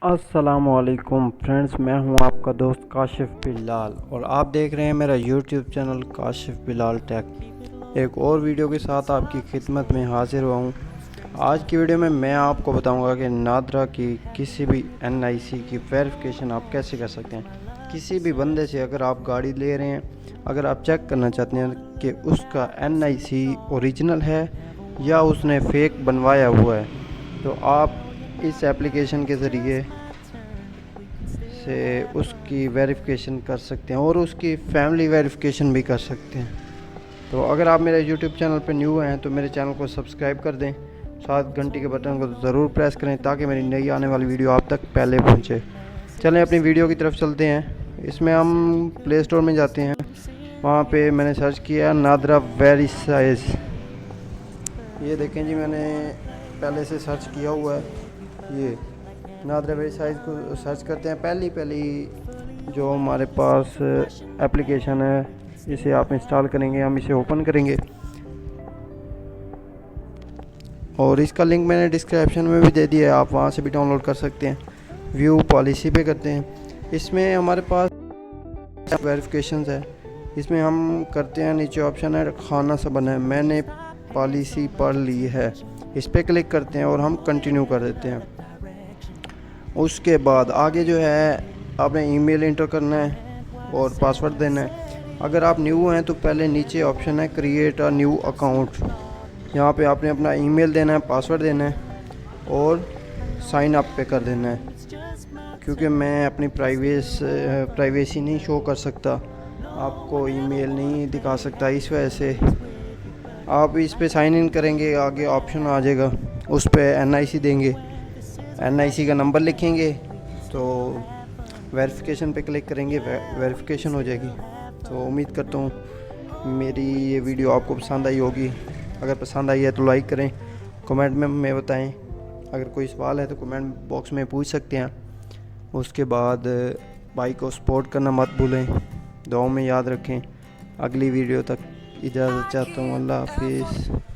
अस्सलामुअलैकुम फ्रेंड्स, मैं हूं आपका दोस्त काशिफ बिलाल और आप देख रहे हैं मेरा YouTube channel Kashif Bilal tech. एक और वीडियो के साथ आपकी खिदमत में हाजिर हुआ हूं। आज की वीडियो में मैं आपको बताऊंगा कि नादरा की किसी भी एनआईसी की वेरिफिकेशन आप कैसे कर सकते हैं। किसी भी बंदे से अगर आप गाड़ी ले रहे हैं, अगर आप चेक करना चाहते हैं कि उसका एनआईसी ओरिजिनल है या उसने फेक बनवाया हुआ है, तो आप इस एप्लीकेशन के ज़रिए से उसकी वेरिफिकेशन कर सकते हैं और उसकी फैमिली वेरिफिकेशन भी कर सकते हैं। तो अगर आप मेरे यूट्यूब चैनल पर न्यू हैं तो मेरे चैनल को सब्सक्राइब कर दें, साथ घंटी के बटन को ज़रूर प्रेस करें ताकि मेरी नई आने वाली वीडियो आप तक पहले पहुंचे। चलें अपनी वीडियो की तरफ चलते हैं। इसमें हम प्ले स्टोर में जाते हैं, वहाँ पे मैंने सर्च किया नादरा वेरीसाइज। ये देखें जी, मैंने पहले से सर्च किया हुआ है। ये नादरा वेरीसाइज को सर्च करते हैं। पहली जो हमारे पास एप्लीकेशन है, इसे आप इंस्टॉल करेंगे, हम इसे ओपन करेंगे और इसका लिंक मैंने डिस्क्रिप्शन में भी दे दिया है, आप वहाँ से भी डाउनलोड कर सकते हैं। व्यू पॉलिसी पे करते हैं। इसमें हमारे पास वेरिफिकेशन है, इसमें हम करते हैं, नीचे ऑप्शन है खाना सबन है, मैंने पॉलिसी पढ़ ली है, इस पर क्लिक करते हैं और हम कंटिन्यू कर देते हैं। उसके बाद आगे जो है आपने ईमेल इंटर करना है और पासवर्ड देना है। अगर आप न्यू हैं तो पहले नीचे ऑप्शन है क्रिएट अ न्यू अकाउंट, यहाँ पे आपने अपना ईमेल देना है, पासवर्ड देना है और साइन अप पे कर देना है। क्योंकि मैं अपनी प्राइवेसी नहीं शो कर सकता, आपको ईमेल नहीं दिखा सकता, इस वजह से आप इस पे साइन इन करेंगे। आगे ऑप्शन आ जाएगा, उस पर एनआईसी देंगे, एनआईसी का नंबर लिखेंगे तो वेरिफिकेशन पे क्लिक करेंगे, वेरिफिकेशन हो जाएगी। तो उम्मीद करता हूँ मेरी ये वीडियो आपको पसंद आई होगी। अगर पसंद आई है तो लाइक करें, कमेंट में बताएं। अगर कोई सवाल है तो कमेंट बॉक्स में पूछ सकते हैं। उसके बाद भाई को सपोर्ट करना मत भूलें, दुआओं में याद रखें। अगली वीडियो तक इजाज़त चाहता हूँ। अल्लाह हाफिज़।